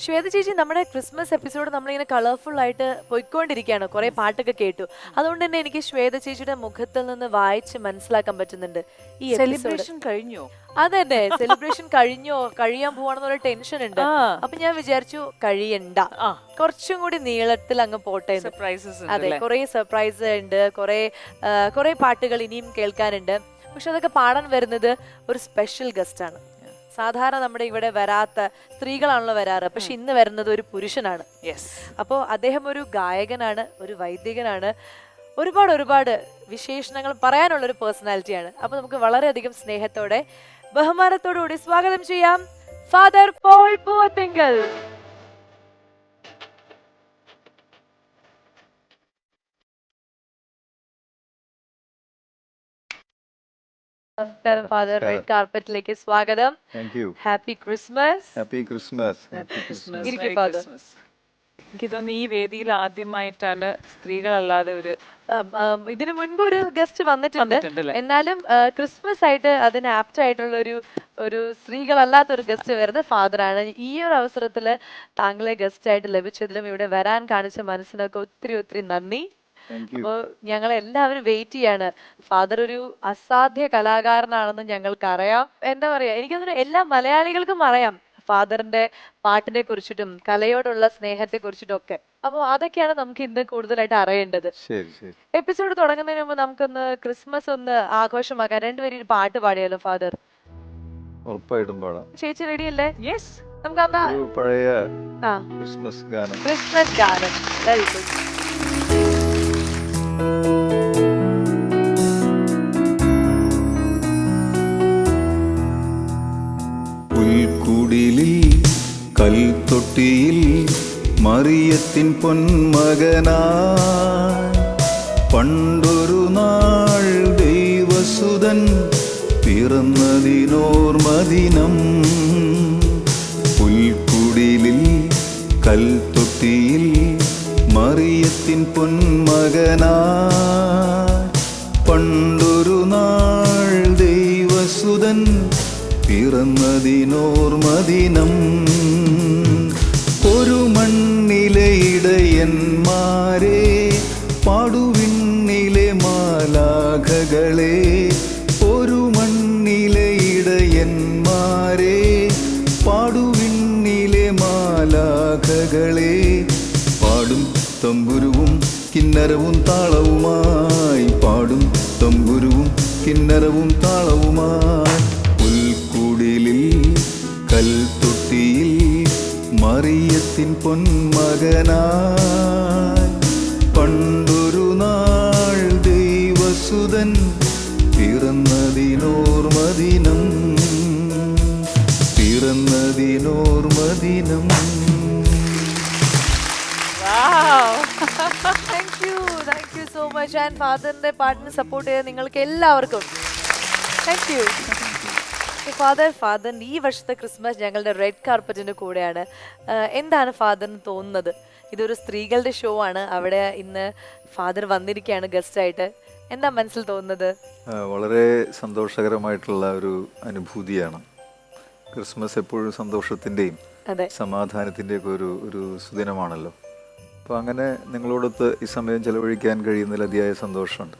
ശ്വേത ചേച്ചി, നമ്മുടെ Christmas episode നമ്മളിങ്ങനെ കളർഫുൾ ആയിട്ട് പോയിക്കൊണ്ടിരിക്കുകയാണ്. കുറെ പാട്ടൊക്കെ കേട്ടു. അതുകൊണ്ട് തന്നെ എനിക്ക് ശ്വേത ചേച്ചിയുടെ മുഖത്തിൽ നിന്ന് വായിച്ച് മനസ്സിലാക്കാൻ പറ്റുന്നുണ്ട് ഈ എപ്പിസോഡ്. സെലിബ്രേഷൻ കഴിഞ്ഞോ? അതന്നെ, സെലിബ്രേഷൻ കഴിഞ്ഞോ, കഴിയാൻ പോവാണെന്നുള്ള ടെൻഷൻ ഉണ്ട്. അപ്പൊ ഞാൻ വിചാരിച്ചു കഴിയണ്ട, കുറച്ചും കൂടി നീളത്തിൽ അങ്ങ് പോട്ടെ. സർപ്രൈസസ് അതെ, കുറെ സർപ്രൈസ് ഉണ്ട്, കുറെ പാട്ടുകൾ ഇനിയും കേൾക്കാനുണ്ട്. പക്ഷെ അതൊക്കെ പാടാൻ വരുന്നത് ഒരു സ്പെഷ്യൽ ഗസ്റ്റ് ആണ്. സാധാരണ നമ്മുടെ ഇവിടെ വരാത്ത സ്ത്രീകളാണല്ലോ വരാറ്, പക്ഷെ ഇന്ന് വരുന്നത് ഒരു പുരുഷനാണ്. അപ്പോൾ അദ്ദേഹം ഒരു ഗായകനാണ്, ഒരു വൈദികനാണ്, ഒരുപാട് വിശേഷണങ്ങൾ പറയാനുള്ള ഒരു പേഴ്സണാലിറ്റിയാണ്. അപ്പൊ നമുക്ക് വളരെയധികം സ്നേഹത്തോടെ ബഹുമാനത്തോടുകൂടി സ്വാഗതം ചെയ്യാം ഫാദർ പോൾ പൂവത്തിങ്കൽ. നമസ്കാരം ഫാദർ, റെഡ് കാർപ്പറ്റിലേക്ക് സ്വാഗതം. Happy Christmas. Happy Christmas. എനിക്ക് തോന്നുന്നു ഈ വേദിയിൽ ആദ്യമായിട്ടാണ് സ്ത്രീകളല്ലാതെ ഒരു ഇതിനു മുൻപ് ഒരു ഗസ്റ്റ് വന്നിട്ടുണ്ട്. എന്നാലും ക്രിസ്മസ് ആയിട്ട് അതിന് ആപ്റ്റ് ആയിട്ടുള്ള ഒരു സ്ത്രീകളല്ലാത്ത ഒരു ഗസ്റ്റ് വരുന്നത് ഫാദറാണ്. ഈ ഒരു അവസരത്തില് താങ്കളെ ഗസ്റ്റ് ആയിട്ട് ലഭിച്ചതിലും ഇവിടെ വരാൻ കാണിച്ച മനസ്സിനൊക്കെ ഒത്തിരി നന്ദി. അപ്പൊ ഞങ്ങൾ എല്ലാവരും വെയിറ്റ് ചെയ്യാണ്. ഫാദർ ഒരു അസാധ്യ കലാകാരനാണെന്ന് ഞങ്ങൾക്കറിയാം. എന്താ പറയാ, എനിക്കതൊരു എല്ലാ മലയാളികൾക്കും അറിയാം ഫാദറിന്റെ പാട്ടിനെ കുറിച്ചിട്ടും കലയോടുള്ള സ്നേഹത്തെ കുറിച്ചിട്ടും ഒക്കെ. അപ്പൊ അതൊക്കെയാണ് നമുക്ക് ഇന്ന് കൂടുതലായിട്ട് അറിയേണ്ടത്. എപ്പിസോഡ് തുടങ്ങുന്നതിന് മുമ്പ് നമുക്കൊന്ന് ക്രിസ്മസ് ഒന്ന് ആഘോഷമാക്കാൻ രണ്ടുപേരും ഒരു പാട്ട് പാടിയാലോ ഫാദർ? ഉറപ്പായിട്ടും പാടാം. ചേച്ചി റെഡി അല്ലേ? യെസ്, നമുക്ക് അന്ന് പഴയ ക്രിസ്മസ് ഗാനം. Very good. പുൽക്കുടിലിൽ കൽത്തൊട്ടിയിൽ മറിയത്തിൻ പൊന്മകനായി പണ്ടൊരു നാൾ ദൈവസുതൻ പിറന്നതിനോർമദിനം. പുൽക്കുടിലിൽ കൽത്തൊട്ടിയിൽ മറിയത്തിൻ പൊന്മകനായി പണ്ടൊരു നാൾ ദൈവസുതൻ പിറന്നതിനോർമദിനം. ഒരു മണ്ണിലെ ഇടയന്മാരെ, പാടുവിണ്ണിലെ മാലാഖകളെ, ഒരു മണ്ണിലെ ഇടയന്മാരെ, പാടുവിണ്ണിലെ മാലാഖകളെ, പാടും തമ്പുരുവും കിന്നരവും താളവുമായി, പാടും തമ്പുരുവും കിന്നരവും താളവുമായി. പുൽക്കുടിലിൽ കൽത്തൊട്ടിയിൽ മറിയത്തിൻ പൊന്മകനായി പണ്ടൊരു നാൾ ദൈവസുതൻ പിറന്നതിനോർമദിനം. Thank you so much. And ഫാദറിന്റെ പാട്ടിന് സപ്പോർട്ട് ചെയ്ത നിങ്ങൾക്ക് എല്ലാവർക്കും താങ്ക് യു. ഫാദറിന് ഈ വർഷത്തെ ക്രിസ്മസ് ഞങ്ങളുടെ റെഡ് കാർപ്പറ്റിന്റെ കൂടെയാണ്. എന്താണ് ഫാദറിന് തോന്നുന്നത്? ഇതൊരു സ്ത്രീകളുടെ ഷോ ആണ്, അവിടെ ഇന്ന് ഫാദർ വന്നിരിക്കുകയാണ് ഗസ്റ്റ് ആയിട്ട്. എന്താ മനസ്സിൽ തോന്നുന്നത്? വളരെ സന്തോഷകരമായിട്ടുള്ള ഒരു അനുഭൂതിയാണ്. ക്രിസ്മസ് എപ്പോഴും സന്തോഷത്തിൻ്റെയും സമാധാനത്തിൻ്റെയും ഒക്കെ ഒരു സുദിനമാണല്ലോ. അപ്പോൾ അങ്ങനെ നിങ്ങളോടൊത്ത് ഈ സമയം ചെലവഴിക്കാൻ കഴിയുന്നതിൽ അതിയായ സന്തോഷമുണ്ട്.